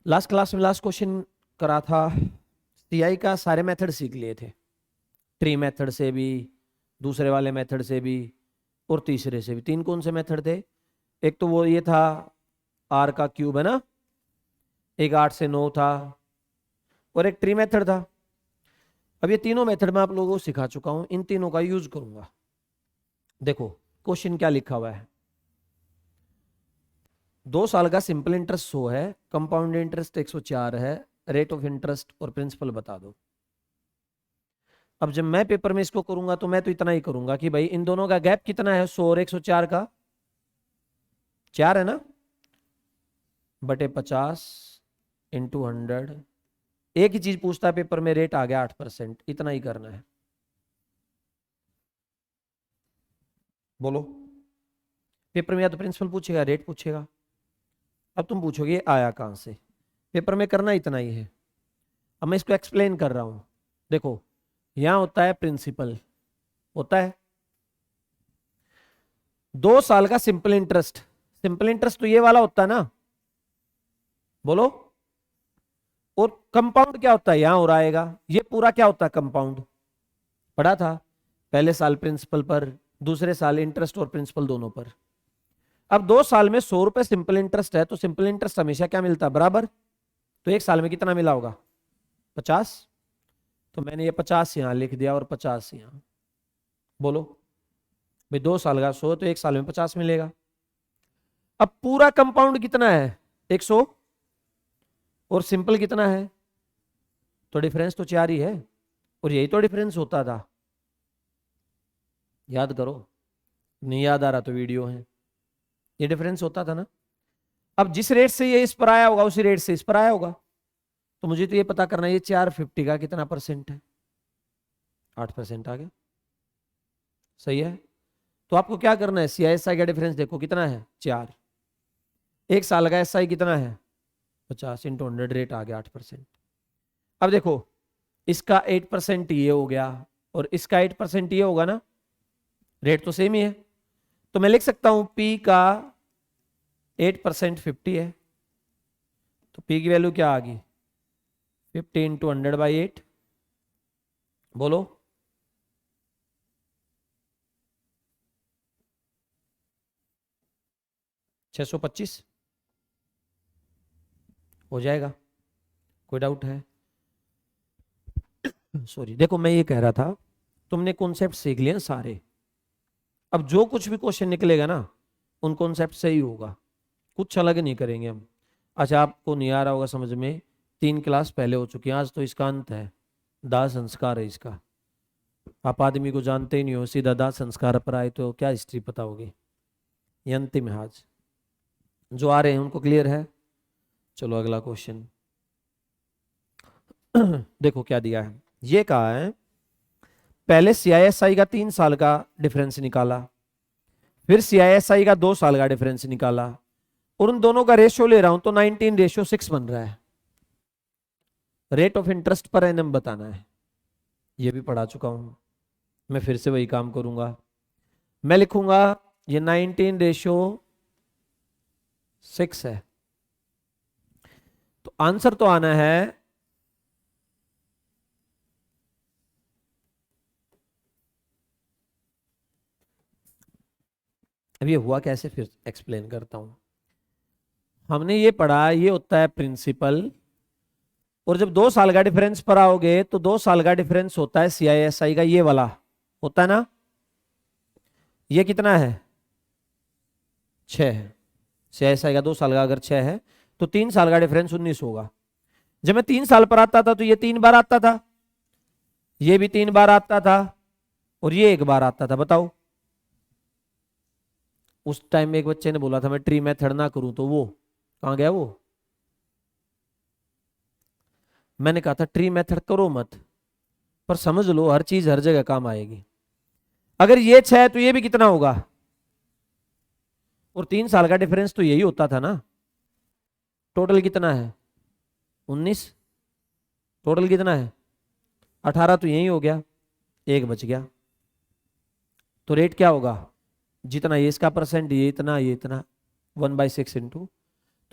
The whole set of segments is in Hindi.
लास्ट क्लास में लास्ट क्वेश्चन करा था, सीआई का सारे मेथड सीख लिए थे, ट्री मेथड से भी, दूसरे वाले मेथड से भी और तीसरे से भी। तीन कौन से मेथड थे? एक तो वो ये था आर का क्यूब है ना, एक 8 से 9 था, और एक ट्री मेथड था। अब ये तीनों मेथड मैं आप लोगों को सिखा चुका हूं, इन तीनों का यूज करूंगा। देखो क्वेश्चन क्या लिखा हुआ है, 2 साल का सिंपल इंटरेस्ट 100 है, कंपाउंड इंटरेस्ट 104 है, रेट ऑफ इंटरेस्ट और प्रिंसिपल बता दो। अब जब मैं पेपर में इसको करूंगा तो मैं तो इतना ही करूंगा कि भाई इन दोनों का गैप कितना है, 100 और 104 का 4 है ना, बटे 50 इंटू 100। एक ही चीज पूछता है पेपर में, रेट आ गया 8%, इतना ही करना है। बोलो, पेपर में या तो प्रिंसिपल पूछेगा, रेट पूछेगा। अब तुम पूछोगे आया कहां से, पेपर में करना इतना ही है। अब मैं इसको एक्सप्लेन कर रहा हूं। देखो यहां होता है प्रिंसिपल, होता है 2 साल का सिंपल इंटरेस्ट। सिंपल इंटरेस्ट तो ये वाला होता है ना, बोलो। और कंपाउंड क्या होता है, यहां हो आएगा, ये पूरा क्या होता है कंपाउंड, पढ़ा था पहले साल प्रिंसिपल पर, दूसरे साल इंटरेस्ट और प्रिंसिपल दोनों पर। अब 2 साल में 100 रुपए सिंपल इंटरेस्ट है, तो सिंपल इंटरेस्ट हमेशा क्या मिलता है, बराबर। तो एक साल में कितना मिला होगा, 50। तो मैंने ये 50 यहां लिख दिया और 50 यहां। बोलो भाई 2 साल का 100, तो एक साल में 50 मिलेगा। अब पूरा कंपाउंड कितना है, 100, और सिंपल कितना है, तो डिफरेंस तो 4 ही है, और यही तो डिफरेंस होता था। याद करो, नहीं याद आ रहा तो वीडियो है, ये डिफरेंस होता था ना। अब जिस रेट से ये इस पर आया होगा उसी रेट से इस पर आया होगा, तो मुझे तो ये पता करना है ये 450 का कितना परसेंट है, 8% आ गया, सही है। तो आपको क्या करना है, सीआईएसआई का डिफरेंस देखो कितना है, 4। एक साल का एसआई कितना है, 50 इंटू 100, रेट आ गया 8%। अब देखो इसका 8% ये हो गया और इसका 8% ये होगा ना, रेट तो सेम ही है। तो मैं लिख सकता हूं पी का 8% 50 है, तो पी की वैल्यू क्या आ गई, 50 इंटू 100/8। बोलो, 625 हो जाएगा, कोई डाउट है? सॉरी, देखो मैं ये कह रहा था, तुमने कॉन्सेप्ट सीख लिए सारे। अब जो कुछ भी क्वेश्चन निकलेगा ना, उन कॉन्सेप्ट से ही होगा, कुछ अलग नहीं करेंगे हम। अच्छा आपको नहीं आ रहा होगा समझ में, 3 क्लास पहले हो चुकी है, आज तो इसका अंत है, दाह संस्कार है इसका। आप आदमी को जानते ही नहीं हो, सीधा दाह संस्कार पर आए तो क्या हिस्ट्री पता होगी। ये अंतिम है आज, जो आ रहे हैं उनको क्लियर है। चलो अगला क्वेश्चन। देखो क्या दिया है, ये कहा है पहले सीआईएसआई का 3 साल का डिफरेंस निकाला, फिर सीआईएसआई का 2 साल का डिफरेंस निकाला, और उन दोनों का रेशियो ले रहा हूं तो 19:6 बन रहा है। Rate of interest per annum बताना है, ये भी पढ़ा चुका हूं, मैं फिर से वही काम करूंगा। मैं लिखूंगा ये 19:6 है, तो आंसर तो आना है अब ये हुआ कैसे, फिर एक्सप्लेन करता हूं। हमने ये पढ़ा, ये होता है प्रिंसिपल, और जब 2 साल का डिफरेंस पर आओगे तो 2 साल का डिफरेंस होता है सीआईएसआई का, ये वाला होता है ना, ये कितना है, 6 है। सीआईएसआई का 2 साल का अगर 6 है तो 3 साल का डिफरेंस 19 होगा। जब मैं 3 साल पर आता था तो ये 3 बार आता था, ये भी 3 बार आता था, और ये 1 बार आता था। बताओ, उस टाइम में एक बच्चे ने बोला था मैं ट्री मेथड ना करूं, तो वो कहां गया वो। मैंने कहा था ट्री मेथड करो मत, पर समझ लो हर चीज हर जगह काम आएगी। अगर ये 6 है तो ये भी कितना होगा, और 3 साल का डिफरेंस तो यही होता था ना। टोटल कितना है, 19। टोटल कितना है, 18, तो यही हो गया, 1 बच गया। तो रेट क्या होगा, जितना ये इसका परसेंट, ये इतना, ये इतना, 1/6 इंटू।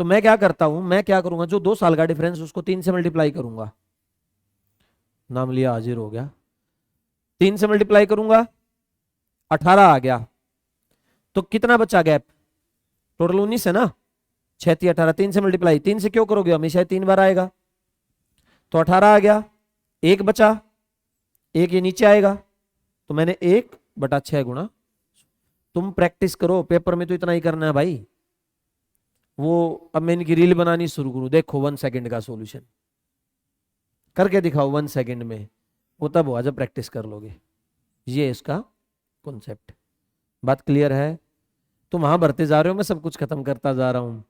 तो मैं क्या करता हूं, मैं क्या करूंगा, जो 2 साल का डिफरेंस उसको 3 से मल्टीप्लाई करूंगा। नाम लिया हाजिर हो गया। 3 से मल्टीप्लाई करूंगा, 18 आ गया। तो कितना बचा गैप, टोटल 19 है ना। 6 × 18, 3 से मल्टीप्लाई, 3 से क्यों करोगे, हमेशा 3 बार आएगा। तो 18 आ गया, एक बचा, एक ये नीचे आएगा। तो मैंने 1/6 गुणा, तुम प्रैक्टिस करो, पेपर में तो इतना ही करना है भाई। वो अब मैं इनकी रील बनानी शुरू करूं, देखो 1 सेकंड का सॉल्यूशन करके दिखाओ 1 सेकंड में, वो तब हुआ जब प्रैक्टिस कर लोगे। ये इसका कॉन्सेप्ट, बात क्लियर है। तुम वहां भरते जा रहे हो, मैं सब कुछ खत्म करता जा रहा हूं,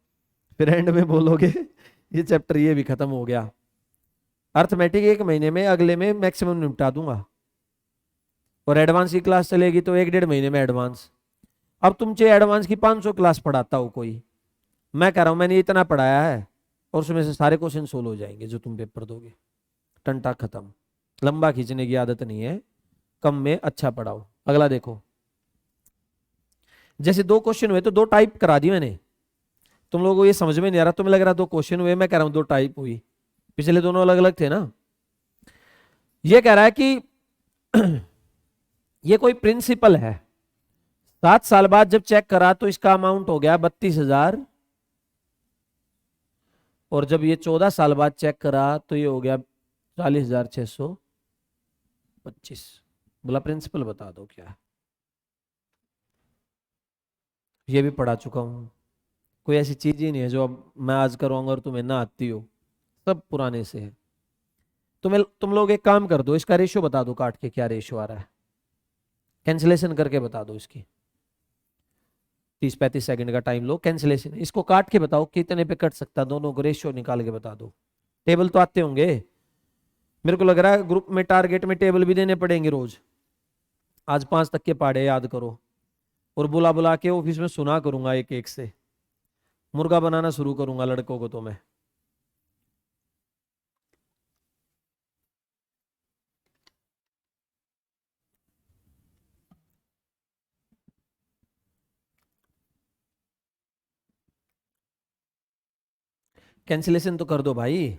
फिर एंड में बोलोगे ये चैप्टर ये भी खत्म हो गया। अर्थमेटिक 1 महीने में, अगले में मैक्सिमम निपटा दूंगा, और एडवांस की क्लास चलेगी तो 1-1.5 महीने में एडवांस। अब तुम चाहे एडवांस की 500 क्लास पढ़ाता हो कोई, मैं कह रहा हूं मैंने इतना पढ़ाया है, और उसमें से सारे क्वेश्चन सोल्व हो जाएंगे जो तुम पेपर दोगे। टंटा खत्म, लंबा खींचने की आदत नहीं है, कम में अच्छा पढ़ाओ। अगला देखो, जैसे 2 क्वेश्चन हुए तो 2 टाइप करा दी मैंने। तुम लोगों को ये समझ में नहीं आ रहा, तुम्हें लग रहा 2 क्वेश्चन हुए, मैं कह रहा हूं 2 टाइप हुई, पिछले दोनों अलग अलग थे ना। ये कह रहा है कि ये कोई प्रिंसिपल है, 7 साल बाद जब चेक करा तो इसका अमाउंट हो गया 32,000, और जब ये 14 साल बाद चेक करा तो ये हो गया 40,625। बोला प्रिंसिपल बता दो क्या है। ये भी पढ़ा चुका हूं, कोई ऐसी चीज ही नहीं है जो अब मैं आज करूंगा और तुम्हें ना आती हो, सब पुराने से है। तुम लोग एक काम कर दो, इसका रेशियो बता दो, काट के क्या रेशियो आ रहा है, कैंसिलेशन करके बता दो इसकी। 30-35 सेकंड का टाइम लो, कैंसिलेशन इसको काट के बताओ कितने पे कट सकता, दोनों को रेशियो निकाल के बता दो। टेबल तो आते होंगे, मेरे को लग रहा है ग्रुप में टारगेट में टेबल भी देने पड़ेंगे रोज। आज 5 तक के पहाड़े याद करो, और बुला बुला के ऑफिस में सुना करूंगा एक एक से, मुर्गा बनाना शुरू करूंगा लड़कों को तो मैं। कैंसिलेशन तो कर दो भाई,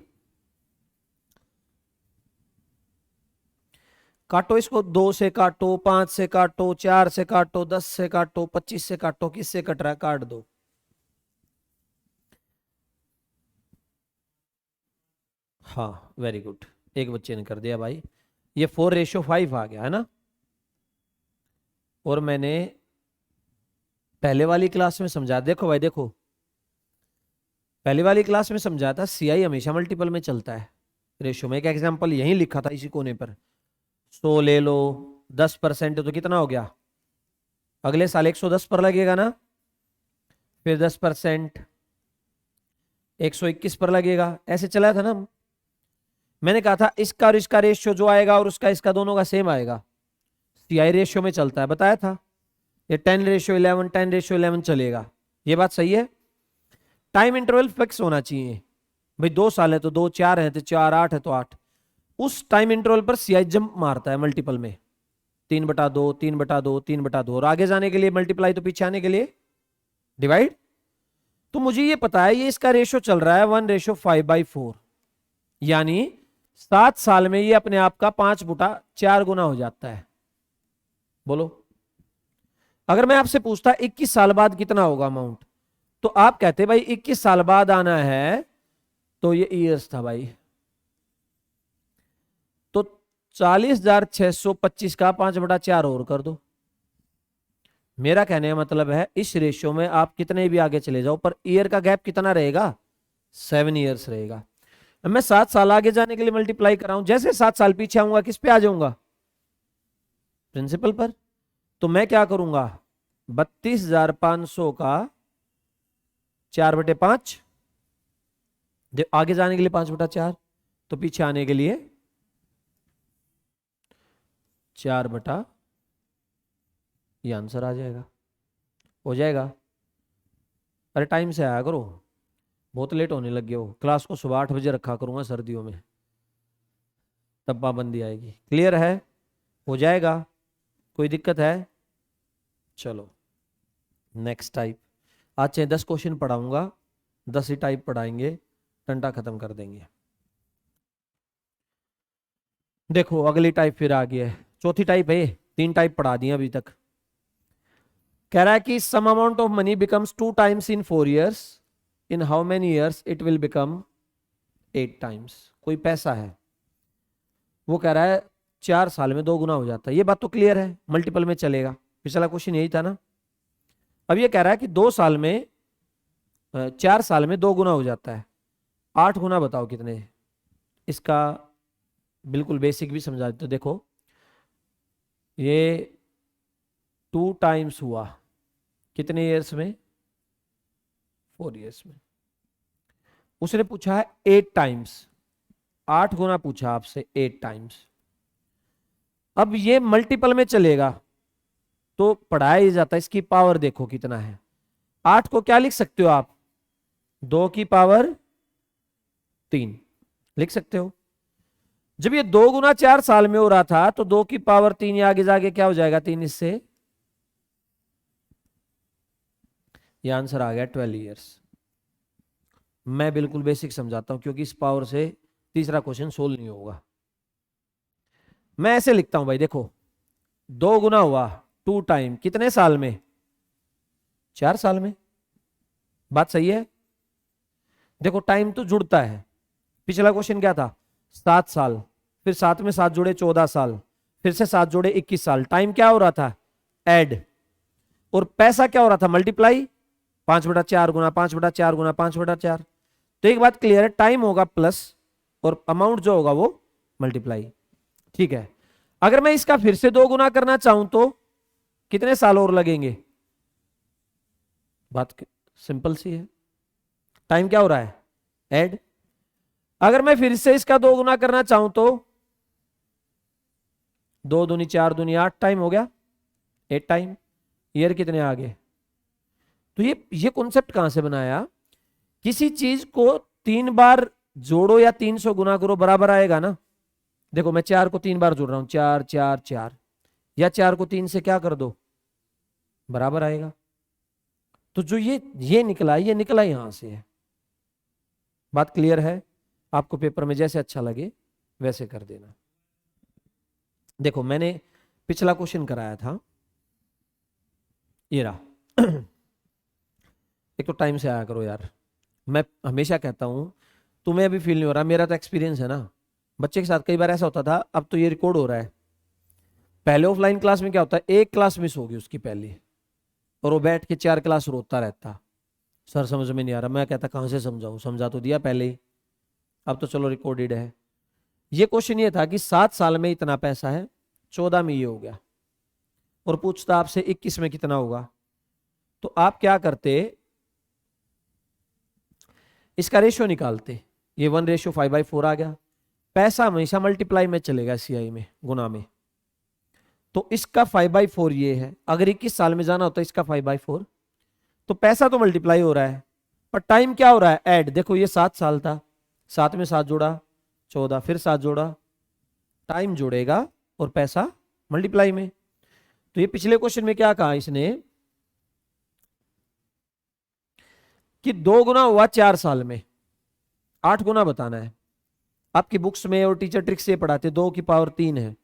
काटो इसको, 2 से काटो, 5 से काटो, 4 से काटो, 10 से काटो, 25 से काटो, किससे कट रहा है काट दो। हाँ वेरी गुड, एक बच्चे ने कर दिया भाई। ये 4:5 आ गया है ना। और मैंने पहले वाली क्लास में समझा, देखो भाई देखो, पहले वाली क्लास में समझा था सीआई हमेशा मल्टीपल में चलता है रेशियो में। एक एग्जांपल यहीं लिखा था इसी कोने पर, 100 ले लो, 10% तो कितना हो गया, अगले साल 110 पर लगेगा ना, फिर 10% 121 पर लगेगा, ऐसे चला था ना। मैंने कहा था इसका और इसका रेशियो जो आएगा और उसका इसका दोनों का सेम आएगा, सीआई रेशियो में चलता है, बताया था। ये 10:11, 10:11 चलेगा, ये बात सही है। टाइम इंटरवल फिक्स होना चाहिए भाई, 2 साल है तो 2, 4 है तो 4, 8 है तो 8। उस टाइम इंटरवल पर सीआई जंप मारता है मल्टीपल में, 3/2, 3/2, 3/2, और आगे जाने के लिए मल्टीप्लाई, तो पीछे आने के लिए डिवाइड। तो मुझे ये पता है ये इसका रेशियो चल रहा है 1:5/4, यानी 7 साल में ये अपने आप का 5/4 गुना हो जाता है। बोलो, अगर मैं आपसे पूछता 21 साल बाद कितना होगा अमाउंट, तो आप कहते भाई 21 साल बाद आना है, तो ये ईयर्स था भाई। तो 40,625 का 5/4 और कर दो। मेरा कहने का मतलब है इस रेशियो में आप कितने भी आगे चले जाओ, पर ईयर का गैप कितना रहेगा, 7 ईयर्स रहेगा। मैं 7 साल आगे जाने के लिए मल्टीप्लाई कर रहा हूं, जैसे 7 साल पीछे आऊंगा किस पे आ जाऊंगा, प्रिंसिपल पर। तो मैं क्या करूंगा, 32,500 का 4/5, आगे जाने के लिए 5/4, तो पीछे आने के लिए 4/, ये आंसर आ जाएगा, हो जाएगा। अरे टाइम से आया करो, बहुत लेट होने लग गए हो। क्लास को सुबह 8 बजे रखा करूंगा सर्दियों में, तब पाबंदी आएगी। क्लियर है, हो जाएगा, कोई दिक्कत है। चलो नेक्स्ट टाइप, आज चाहे 10 क्वेश्चन पढ़ाऊंगा, 10 ही टाइप पढ़ाएंगे, टंटा खत्म कर देंगे। देखो अगली टाइप फिर आ गया है, चौथी टाइप है, 3 टाइप पढ़ा दिए अभी तक। कह रहा है कि some amount of money becomes 2 times in 4 years, in how many years it will become 8 times. कोई पैसा है, वो कह रहा है 4 साल में 2 गुना हो जाता है। ये बात तो क्लियर है, मल्टीपल में चलेगा, पिछला क्वेश्चन यही था ना। अब ये कह रहा है कि 2 साल में 4 साल में 2 गुना हो जाता है, 8 गुना बताओ कितने। इसका बिल्कुल बेसिक भी समझा देते। देखो ये 2 टाइम्स हुआ कितने ईयर्स में, 4 years में। उसने पूछा है 8 टाइम्स, 8 गुना पूछा आपसे, 8 टाइम्स। अब ये मल्टीपल में चलेगा तो पढ़ाया ही जाता है। इसकी पावर देखो कितना है, 8 को क्या लिख सकते हो आप, 2 की पावर 3 लिख सकते हो। जब ये 2 गुना 4 साल में हो रहा था तो 2 की पावर 3 या आगे जाके क्या हो जाएगा 3 इससे, ये आंसर आ गया 12 years। मैं बिल्कुल बेसिक समझाता हूं क्योंकि इस पावर से तीसरा क्वेश्चन सोल्व नहीं होगा। मैं ऐसे लिखता हूं भाई, देखो 2 गुना हुआ 2 टाइम कितने साल में, 4 साल में। बात सही है। देखो टाइम तो जुड़ता है, पिछला क्वेश्चन क्या था 7 साल, फिर 7 में 7 जुड़े 14 साल, फिर से 7 जुड़े 21 साल। टाइम क्या हो रहा था ऐड, और पैसा क्या हो रहा था मल्टीप्लाई, 5/4 गुना 5/4 गुना 5/4। तो एक बात क्लियर है, टाइम होगा प्लस और अमाउंट जो होगा वो मल्टीप्लाई। ठीक है, अगर मैं इसका फिर से 2 गुना करना चाहूं तो कितने साल और लगेंगे, बात सिंपल सी है। टाइम क्या हो रहा है ऐड। अगर मैं फिर से इसका 2 गुना करना चाहूं तो 2 दूनी 4 दूनी 8 टाइम हो गया, 8 टाइम। ईयर कितने आ गए। तो ये कॉन्सेप्ट कहां से बनाया, किसी चीज को 3 बार जोड़ो या 300 गुना करो बराबर आएगा ना। देखो मैं 4 को 3 बार जोड़ रहा हूं, 4 4 4, या 4 को 3 से क्या कर दो बराबर आएगा। तो जो ये निकला, ये निकला यहां से है। बात क्लियर है, आपको पेपर में जैसे अच्छा लगे वैसे कर देना। देखो मैंने पिछला क्वेश्चन कराया था, ये रहा। एक तो टाइम से आया करो यार, मैं हमेशा कहता हूं, तुम्हें अभी फील नहीं हो रहा, मेरा तो एक्सपीरियंस है ना। बच्चे के साथ कई बार ऐसा होता था, अब तो ये रिकॉर्ड हो रहा है। पहले ऑफलाइन क्लास में क्या होता है, एक क्लास मिस होगी उसकी पहली, और वो बैठ के 4 क्लास रोता रहता, सर समझ में नहीं आ रहा। मैं कहता कहां से समझाऊं, समझा तो दिया पहले ही, अब तो चलो रिकॉर्डेड है। ये क्वेश्चन ये था कि 7 साल में इतना पैसा है, 14 में ये हो गया, और पूछता आपसे 21 में कितना होगा। तो आप क्या करते, इसका रेशियो निकालते। ये 1:5/4 आ गया। पैसा हमेशा मल्टीप्लाई में चलेगा, सीआई में गुना में। तो इसका 5/4 ये है, अगर 21 साल में जाना होता है इसका 5/4। तो पैसा तो मल्टीप्लाई हो रहा है, पर टाइम क्या हो रहा है ऐड। देखो ये 7 साल था, 7 में 7 जोड़ा 14, फिर 7 जोड़ा, टाइम जोड़ेगा और पैसा मल्टीप्लाई में। तो ये पिछले क्वेश्चन में क्या कहा इसने कि 2 गुना हुआ 4 साल में, 8 गुना बताना है। आपकी बुक्स में और टीचर ट्रिक से पढ़ाते 2 की पावर 3 है,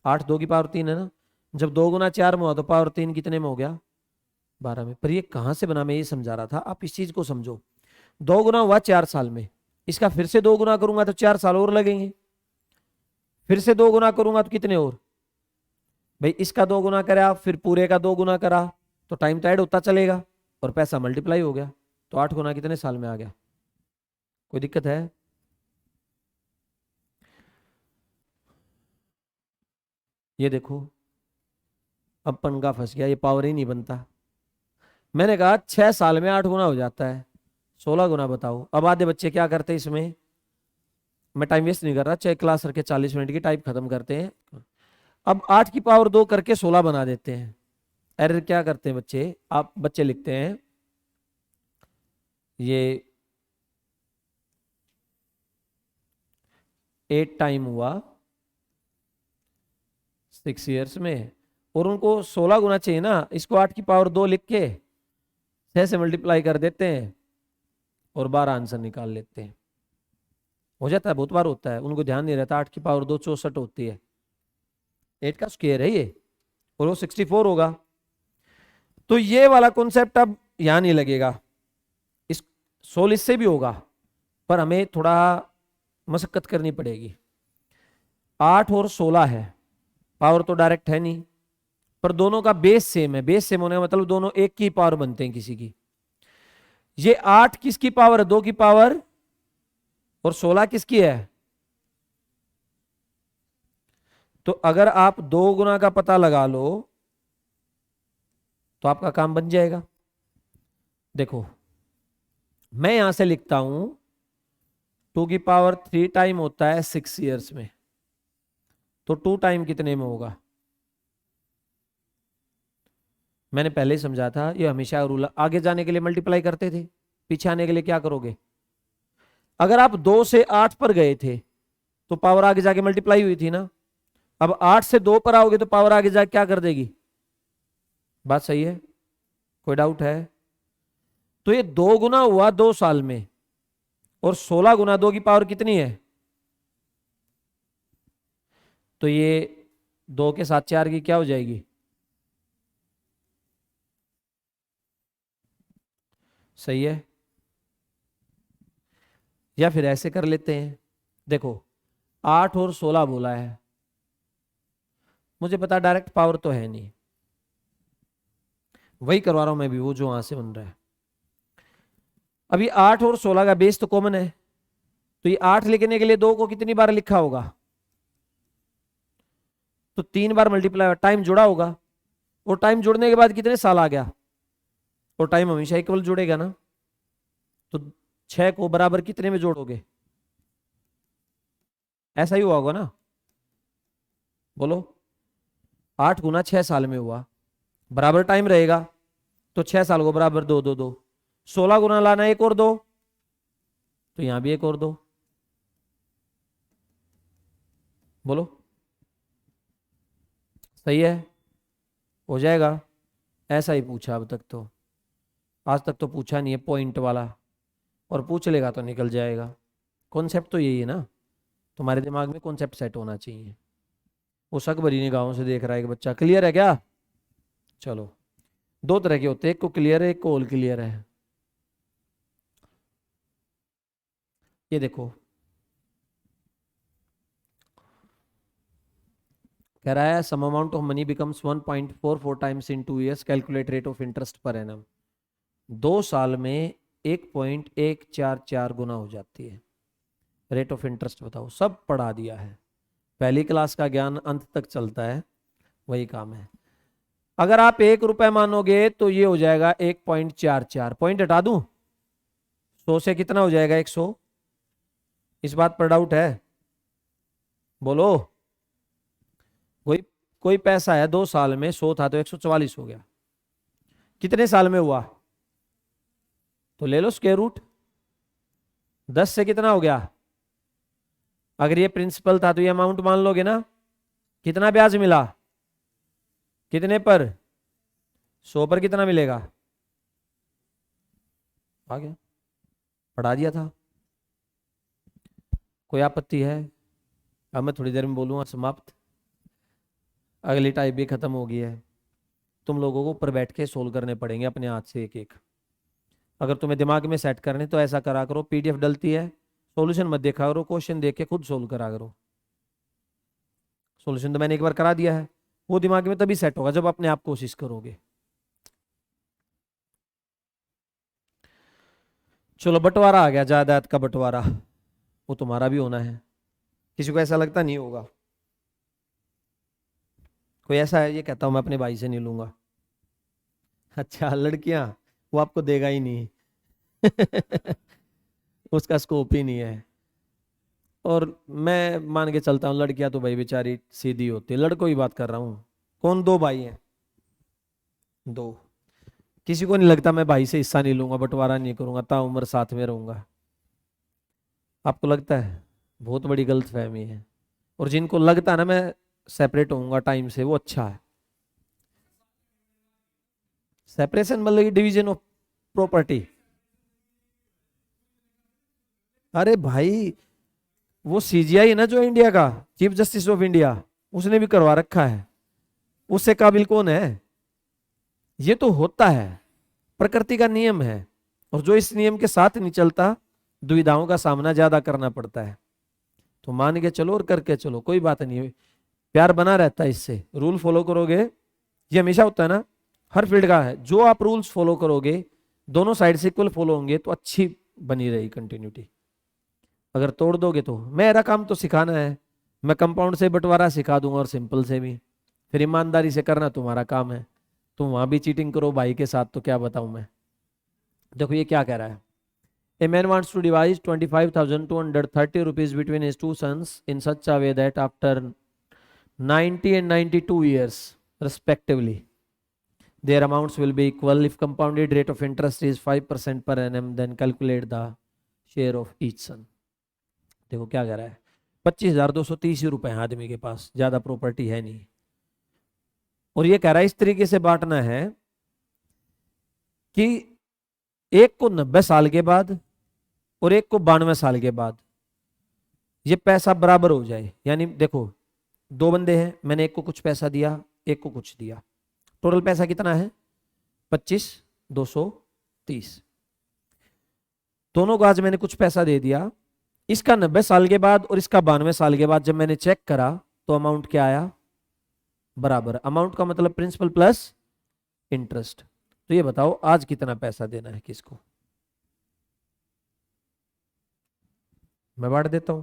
8 2 की पावर 3 है ना। जब 2 गुना 4 में हुआ तो पावर 3 कितने में हो गया 12 में। पर ये कहां से बना, मैं ये समझा रहा था, आप इस चीज को समझो। 2 गुना हुआ 4 साल में, इसका फिर से 2 गुना करूंगा तो 4 साल और लगेंगे, फिर से 2 गुना करूंगा तो कितने और। भाई इसका 2 गुना करा फिर पूरे का 2 गुना करा तो टाइम तो ऐड होता चलेगा और पैसा मल्टीप्लाई हो गया। तो 8 गुना कितने साल में आ गया। कोई दिक्कत है। ये देखो अब पंगा फंस गया, ये पावर ही नहीं बनता। मैंने कहा 6 साल में 8 गुना हो जाता है, 16 गुना बताओ। अब आधे बच्चे क्या करते हैं इसमें, मैं टाइम वेस्ट नहीं कर रहा, चाहे क्लास करके 40 मिनट की टाइप खत्म करते हैं। अब 8 की पावर 2 करके 16 बना देते हैं। एरर क्या करते हैं बच्चे, आप बच्चे लिखते हैं ये 8 टाइम हुआ 6 ईयर्स में, और उनको 16 गुना चाहिए ना, इसको 8 की पावर 2 लिख के 6 से मल्टीप्लाई कर देते हैं और 12 आंसर निकाल लेते हैं। हो जाता है, बहुत बार होता है, उनको ध्यान नहीं रहता 8 की पावर 2 64 होती है, 8 का स्क्वायर है ये, और वो 64 होगा। तो ये वाला कॉन्सेप्ट अब यहां नहीं लगेगा, इस सोल इससे भी होगा, पर हमें थोड़ा मशक्कत करनी पड़ेगी। 8 और 16 है, पावर तो डायरेक्ट है नहीं, पर दोनों का बेस सेम है। बेस सेम होने का मतलब दोनों एक की पावर बनते हैं किसी की। ये 8 किसकी पावर है? 2 की पावर, और 16 किसकी है? तो अगर आप 2 गुना का पता लगा लो तो आपका काम बन जाएगा। देखो मैं यहां से लिखता हूं 2 की पावर 3 टाइम होता है 6 ईयर्स में, तो 2 टाइम कितने में होगा? मैंने पहले ही समझा था, ये हमेशा रूल, आगे जाने के लिए मल्टीप्लाई करते थे, पीछे आने के लिए क्या करोगे? अगर आप 2 से 8 पर गए थे तो पावर आगे जाके मल्टीप्लाई हुई थी ना, अब 8 से 2 पर आओगे तो पावर आगे जाके क्या कर देगी? बात सही है? कोई डाउट है? तो ये 2 गुना हुआ 2 साल में, और 16 गुना 2 की पावर कितनी है? तो ये 2 के साथ 4 की क्या हो जाएगी? सही है? या फिर ऐसे कर लेते हैं, देखो 8 और 16 बोला है, मुझे पता डायरेक्ट पावर तो है नहीं, वही करवा रहा हूं मैं भी, वो जो वहां से बन रहा है। अभी 8 और 16 का बेस तो कॉमन है, तो ये 8 लिखने के लिए 2 को कितनी बार लिखा होगा? तो 3 बार मल्टीप्लाई, टाइम जुड़ा होगा, और टाइम जुड़ने के बाद कितने साल आ गया? और टाइम हमेशा इक्वल जुड़ेगा ना, तो 6 को बराबर कितने में जोड़ोगे? ऐसा ही हुआ होगा ना, बोलो। 8 गुना 6 साल में हुआ, बराबर टाइम रहेगा, तो 6 साल को बराबर 2 2 2, 16 गुना लाना 1 और 2, तो यहां भी 1 और 2, बोलो सही है? हो जाएगा? ऐसा ही पूछा अब तक तो, आज तक तो पूछा नहीं है पॉइंट वाला, और पूछ लेगा तो निकल जाएगा। कॉन्सेप्ट तो यही है ना, तुम्हारे दिमाग में कॉन्सेप्ट सेट होना चाहिए। वो शक भरी निगाहों से देख रहा है कि बच्चा क्लियर है क्या? चलो, 2 तरह के होते हैं, एक को क्लियर है, एक को ऑल क्लियर है। ये देखो कह रहा है some amount of money becomes 1.44 times in 2 years, calculate rate of interest per annum. 2 साल में 1.144 गुना हो जाती है। रेट ऑफ इंटरेस्ट बताओ, सब पढ़ा दिया है, पहली क्लास का ज्ञान अंत तक चलता है, वही काम है। अगर आप 1 रुपए मानोगे तो ये हो जाएगा 1.44, पॉइंट हटा दूं, 100 से कितना हो जाएगा? 100। इस बात पर डाउट है? बोलो। कोई कोई पैसा है 2 साल में 100 था तो 144 हो गया, कितने साल में हुआ? तो ले लो स्क्वायर रूट, 10 से कितना हो गया? अगर ये प्रिंसिपल था तो ये अमाउंट मान लोगे ना, कितना ब्याज मिला? कितने पर? 100 पर कितना मिलेगा? आ गया, पढ़ा दिया था। कोई आपत्ति है? अब मैं थोड़ी देर में बोलूंगा समाप्त, अगली टाइप भी खत्म हो गई है। तुम लोगों को ऊपर बैठ के सोल्व करने पड़ेंगे अपने हाथ से एक एक। अगर तुम्हें दिमाग में सेट करने तो ऐसा करा करो, पीडीएफ डलती है, सॉल्यूशन मत देखा करो, क्वेश्चन देख के खुद सोल्व करा करो। सॉल्यूशन तो मैंने एक बार करा दिया है, वो दिमाग में तभी सेट होगा जब अपने आप कोशिश करोगे। चलो बंटवारा आ गया, जायदाद का बंटवारा, वो तुम्हारा भी होना है, किसी को ऐसा लगता नहीं होगा? कोई ऐसा है ये कहता हूं मैं अपने भाई से नहीं लूंगा? अच्छा, लड़कियां वो आपको देगा ही नहीं उसका स्कोप ही नहीं है। और मैं मान के चलता हूँ लड़कियां तो भाई बेचारी सीधी होती है, लड़कों की बात कर रहा हूँ। कौन? 2 भाई हैं, 2, किसी को नहीं लगता मैं भाई से हिस्सा नहीं लूंगा, बंटवारा नहीं करूंगा, ताउम्र साथ में रहूंगा। आपको लगता है? बहुत बड़ी गलतफहमी है। और जिनको लगता है ना मैं सेपरेट होऊंगा टाइम से, वो अच्छा है। सेपरेशन मतलब डिवीजन ऑफ प्रॉपर्टी, अरे भाई, वो सीजीआई ना जो इंडिया का चीफ जस्टिस ऑफ इंडिया, उसने भी करवा रखा है। उससे काबिल कौन है? ये तो होता है, प्रकृति का नियम है। और जो इस नियम के साथ नहीं चलता, दुविधाओं का सामना ज्यादा करना पड़ता है। तो मान के चलो और करके चलो, कोई बात नहीं है, प्यार बना रहता है इससे। रूल फॉलो करोगे, ये हमेशा होता है ना, हर फील्ड का है। जो आप रूल्स फॉलो करोगे, दोनों साइड से इक्वल फॉलो होंगे तो अच्छी बनी रहेगी कंटिन्यूटी। अगर तोड़ दोगे तो, मेरा काम तो सिखाना है, मैं कंपाउंड से बंटवारा सिखा दूंगा और सिंपल से भी, फिर ईमानदारी से करना तुम्हारा काम है। तुम वहां भी चीटिंग करो भाई के साथ तो क्या बताऊं मैं। देखो ये क्या कह रहा है, a man wants to divide 25,230 rupees between his two sons in such a way that after 90 and 92 years respectively their amounts will be equal. If compounded rate of interest is 5% per annum, then calculate the share of each son. देखो क्या कह रहा है, 25,230 रुपए हैं आदमी के पास, ज्यादा प्रॉपर्टी है नहीं, और ये कह रहा है इस तरीके से बांटना है कि एक को 90 साल के बाद और एक को 92 साल के बाद ये पैसा बराबर हो जाए। यानी देखो, दो बंदे हैं, मैंने एक को कुछ पैसा दिया, एक को कुछ दिया, टोटल पैसा कितना है? 25,230। दोनों को आज मैंने कुछ पैसा दे दिया। इसका 90 साल के बाद और इसका 92 साल के बाद जब मैंने चेक करा तो अमाउंट क्या आया? बराबर। अमाउंट का मतलब प्रिंसिपल प्लस इंटरेस्ट। तो ये बताओ आज कितना पैसा देना है किसको? मैं बांट देता हूं,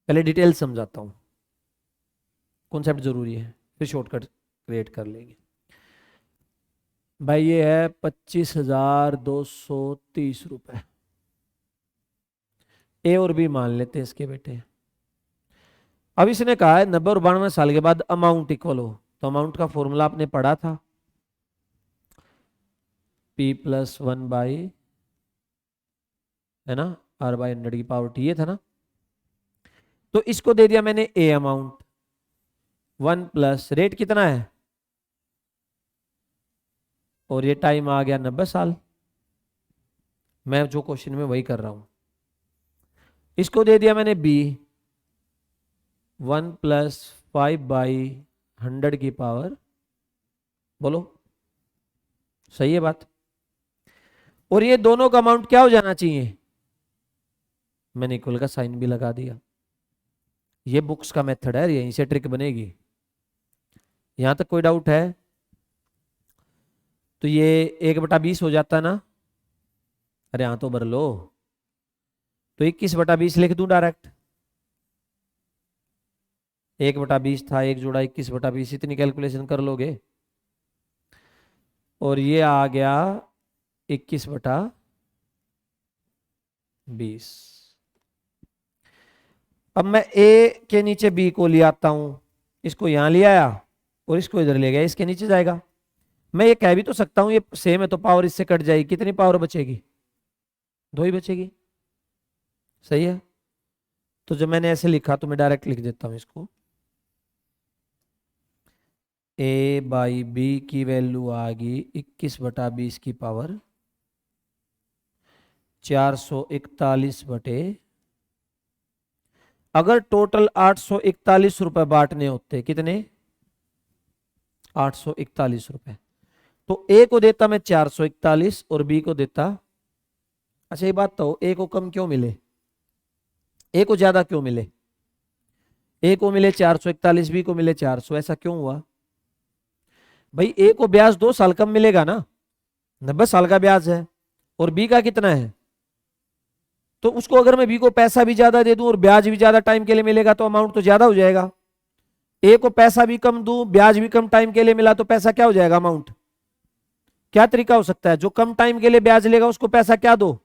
पहले डिटेल समझाता हूं, कॉन्सेप्ट जरूरी है, फिर शॉर्टकट क्रिएट कर लेंगे। भाई ये है 25,230 रुपए, ए और बी मान लेते हैं इसके बेटे। अब इसने कहा है 90 और 92 साल के बाद अमाउंट इक्वल हो, तो अमाउंट का फॉर्मूला आपने पढ़ा था, P + 1 बाई, है ना, R/100 की पावर T, ये था ना। तो इसको दे दिया मैंने ए अमाउंट, 1 प्लस रेट कितना है, और ये टाइम आ गया 90 साल। मैं जो क्वेश्चन में वही कर रहा हूं। इसको दे दिया मैंने बी, 1 + 5/100 की पावर, बोलो सही है बात? और ये दोनों का अमाउंट क्या हो जाना चाहिए? मैंने इक्वल का साइन भी लगा दिया। ये बुक्स का मेथड है, यहीं से ट्रिक बनेगी। यहां तक कोई डाउट है? तो ये 1/20 हो जाता ना, अरे हाँ तो भर लो, तो 21/20 लिख दूं डायरेक्ट। 1/20 था, 1 जोड़ा 21/20, इतनी कैलकुलेशन कर लोगे। और ये आ गया 21/20। अब मैं ए के नीचे बी को ले आता हूं, इसको यहां ले आया और इसको इधर ले गया, इसके नीचे जाएगा। मैं ये कह भी तो सकता हूं ये सेम है तो पावर इससे कट जाएगी, कितनी पावर बचेगी? 2 ही बचेगी, सही है। तो जब मैंने ऐसे लिखा तो मैं डायरेक्ट लिख देता हूं इसको, A/B की वैल्यू आ गई 21/20 की पावर 441 बटे, अगर टोटल 841 रुपए बांटने होते, कितने? 841 रुपए। तो ए को देता मैं 441 और बी को देता, अच्छा ये बात तो, ए को कम क्यों मिले, ए को ज्यादा क्यों मिले? ए को मिले 441, बी को मिले 400, ऐसा क्यों हुआ? भाई ए को ब्याज 2 साल कम मिलेगा ना, 90 साल का ब्याज है, और बी का कितना है? तो उसको अगर मैं बी को पैसा भी ज्यादा दे दूं और ब्याज भी ज्यादा टाइम के लिए मिलेगा तो अमाउंट तो ज्यादा हो जाएगा। ए को पैसा भी कम दूं, ब्याज भी कम टाइम के लिए मिला, तो पैसा क्या हो जाएगा? अमाउंट। क्या तरीका हो सकता है? जो कम टाइम के लिए ब्याज लेगा उसको पैसा क्या दो,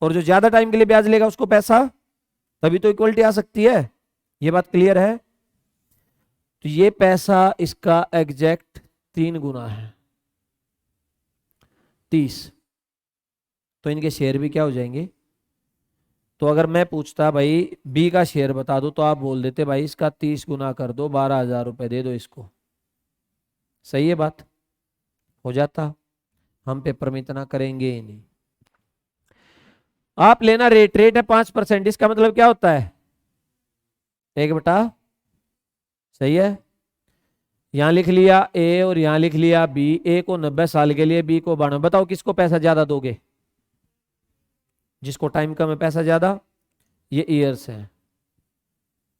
और जो ज्यादा टाइम के लिए ब्याज लेगा उसको पैसा, तभी तो इक्वलिटी आ सकती है। ये बात क्लियर है? तो ये पैसा इसका एग्जैक्ट 3 गुना है, 30। तो इनके शेयर भी क्या हो जाएंगे? तो अगर मैं पूछता भाई बी का शेयर बता दो, तो आप बोल देते भाई इसका 30 गुना कर दो, 12,000 रुपए दे दो इसको। सही है बात? हो जाता। हम पेपर में इतना करेंगे ही नहीं। आप लेना रेट, रेट है 5%, इसका मतलब क्या होता है 1/, सही है। यहां लिख लिया ए और यहां लिख लिया बी, ए को 90 साल के लिए, बी को 92। बताओ किसको पैसा ज्यादा दोगे? जिसको टाइम कम है पैसा ज्यादा, ये ईयर्स है।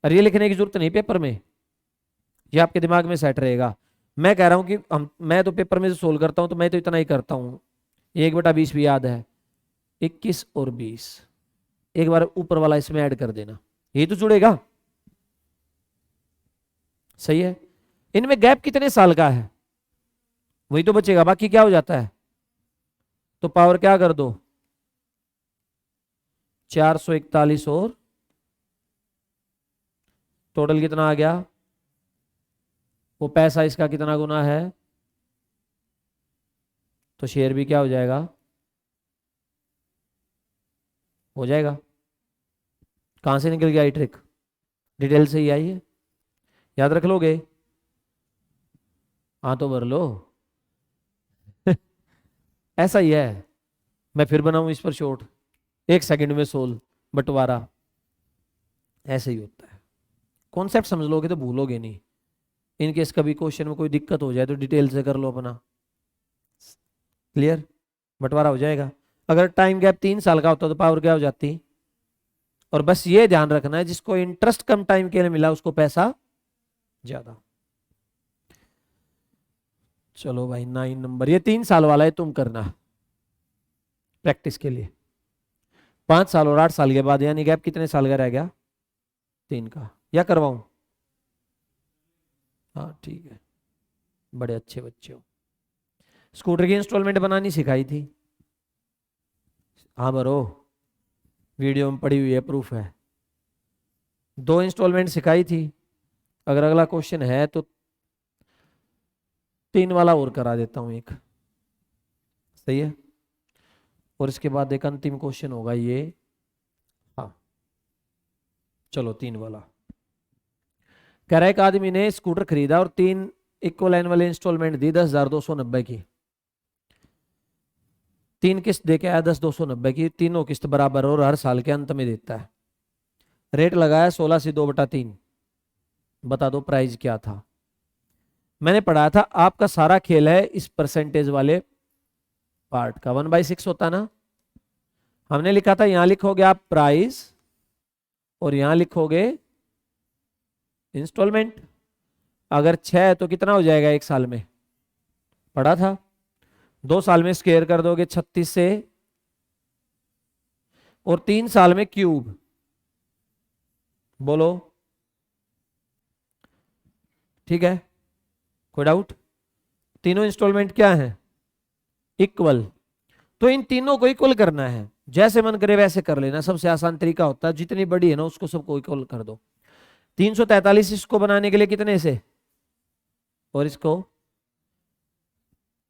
और ये लिखने की जरूरत नहीं पेपर में, ये आपके दिमाग में सेट रहेगा। मैं कह रहा हूं कि मैं तो पेपर में से सोल्व करता हूं तो मैं तो इतना ही करता हूं। 1/20 भी याद है, 21 और 20, एक बार ऊपर वाला इसमें ऐड कर देना, यही तो जुड़ेगा, सही है। इनमें गैप कितने साल का है वही तो बचेगा, बाकी क्या हो जाता है, तो पावर क्या कर दो 441 और टोटल कितना आ गया, वो पैसा इसका कितना गुना है, तो शेयर भी क्या हो जाएगा, हो जाएगा। कहां से निकल गया ये ट्रिक, डिटेल से ही आई है, याद रख लोगे, हाँ तो भर लो। ऐसा ही है, मैं फिर बनाऊं इस पर शॉर्ट, 1 सेकंड में सोल्व, बंटवारा, ऐसे ही होता है। कॉन्सेप्ट समझ लोगे तो भूलोगे नहीं। इनकेस कभी क्वेश्चन में कोई दिक्कत हो जाए तो डिटेल से कर लो अपना, क्लियर, बंटवारा हो जाएगा। अगर टाइम गैप 3 साल का होता तो पावर क्या हो जाती। और बस ये ध्यान रखना है जिसको इंटरेस्ट कम टाइम के लिए मिला उसको पैसा ज्यादा। चलो भाई 9 नंबर, ये 3 साल वाला है, तुम करना प्रैक्टिस के लिए। 5 साल और 8 साल के बाद यानी गैप कितने साल का रह गया, 3 का, या करवाऊं? हाँ ठीक है, बड़े अच्छे बच्चे हो। स्कूटर की इंस्टॉलमेंट बनानी सिखाई थी, हाँ भरो, वीडियो में पड़ी हुई है, प्रूफ है। 2 इंस्टॉलमेंट सिखाई थी, अगर अगला क्वेश्चन है तो 3 वाला और करा देता हूं एक, सही है। और इसके बाद एक अंतिम क्वेश्चन होगा ये, हाँ चलो 3 वाला। कह रहा है एक आदमी ने स्कूटर खरीदा और 3 इक्वल लाइन वाले इंस्टॉलमेंट दी 10,290 की, 3 किस्त दे के आया 10,290 की, तीनों किस्त बराबर और हर साल के अंत में देता है। रेट लगाया 16 से 2/3, बता दो प्राइस क्या था। मैंने पढ़ा था आपका सारा खेल है इस परसेंटेज वाले पार्ट का, 1/6 होता ना। हमने लिखा था यहां लिखोगे आप प्राइस और यहां लिखोगे इंस्टॉलमेंट। अगर 6 है तो कितना हो जाएगा 1 साल में, पढ़ा था। 2 साल में स्क्वायर कर दोगे 36 से, और 3 साल में क्यूब, बोलो ठीक है, कोई डाउट? तीनों इंस्टॉलमेंट क्या है, इक्वल, तो इन तीनों को इक्वल करना है, जैसे मन करे वैसे कर लेना, सबसे आसान तरीका होता है, जितनी बड़ी है ना उसको सबको इक्वल कर दो। 343 इसको बनाने के लिए कितने से, और इसको,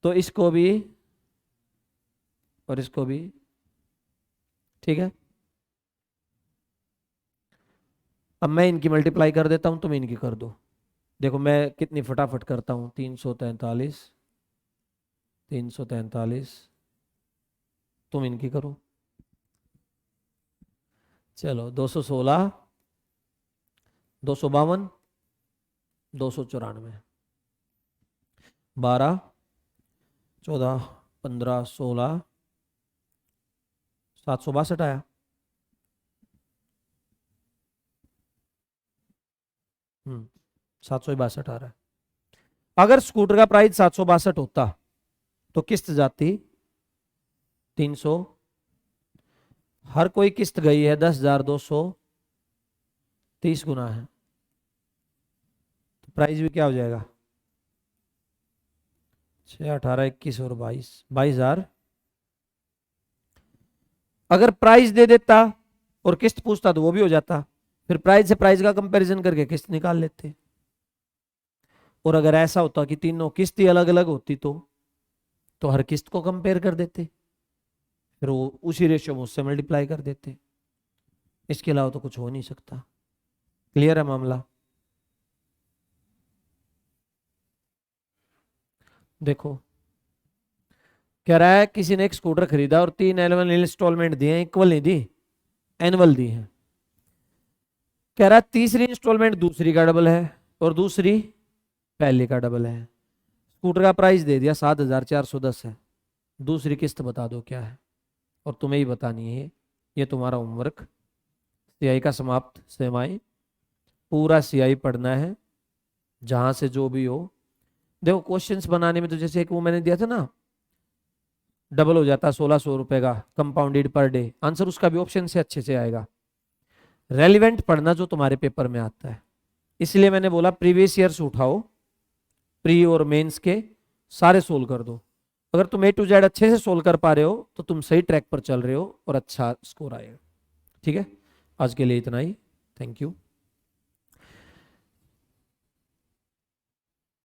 तो इसको भी और इसको भी, ठीक है। अब मैं इनकी मल्टीप्लाई कर देता हूं, तुम इनकी कर दो। देखो मैं कितनी फटाफट करता हूं, 343, 343, तुम इनकी करो। चलो 216, 252, 294, 12, 14, 15, 16, 762 आया। हम्म 762 आ रहा है। अगर स्कूटर का प्राइस 762 होता तो किस्त जाती 300, हर कोई किस्त गई है 10,230 गुना है, तो प्राइस भी क्या हो जाएगा 6, 18, 21 और 22, 22,000। अगर प्राइस दे देता और किस्त पूछता तो वो भी हो जाता, फिर प्राइस से प्राइस का कंपैरिजन करके किस्त निकाल लेते। और अगर ऐसा होता कि तीनों किस्त ही अलग अलग होती तो हर किस्त को कंपेयर कर देते, फिर वो उसी रेशियो में उससे मल्टीप्लाई कर देते। इसके अलावा तो कुछ हो नहीं सकता। क्लियर है मामला? देखो कह रहा है किसी ने एक स्कूटर खरीदा और 3 एनुअल इंस्टॉलमेंट दिए, इक्वल नहीं दी, एनुअल दी है। कह रहा है तीसरी इंस्टॉलमेंट दूसरी का डबल है और दूसरी पहले का डबल है। स्कूटर का प्राइस दे दिया 7,410 है, दूसरी किस्त बता दो क्या है, और तुम्हें ही बतानी है। ये तुम्हारा होमवर्क सीआई का समाप्त सेमाई, पूरा सीआई पढ़ना है जहां से जो भी हो। देखो क्वेश्चंस बनाने में तो जैसे एक वो मैंने दिया था ना, डबल हो जाता 1600 रुपए का कंपाउंडेड पर डे, आंसर उसका भी ऑप्शन से अच्छे से आएगा। रेलिवेंट पढ़ना जो तुम्हारे पेपर में आता है, इसलिए मैंने बोला प्रीवियस ईयर्स उठाओ, प्री और मेंस के सारे सोल्व कर दो। अगर तुम A to Z अच्छे से सोल्व कर पा रहे हो तो तुम सही ट्रैक पर चल रहे हो और अच्छा स्कोर आएगा। ठीक है, आज के लिए इतना ही, थैंक यू।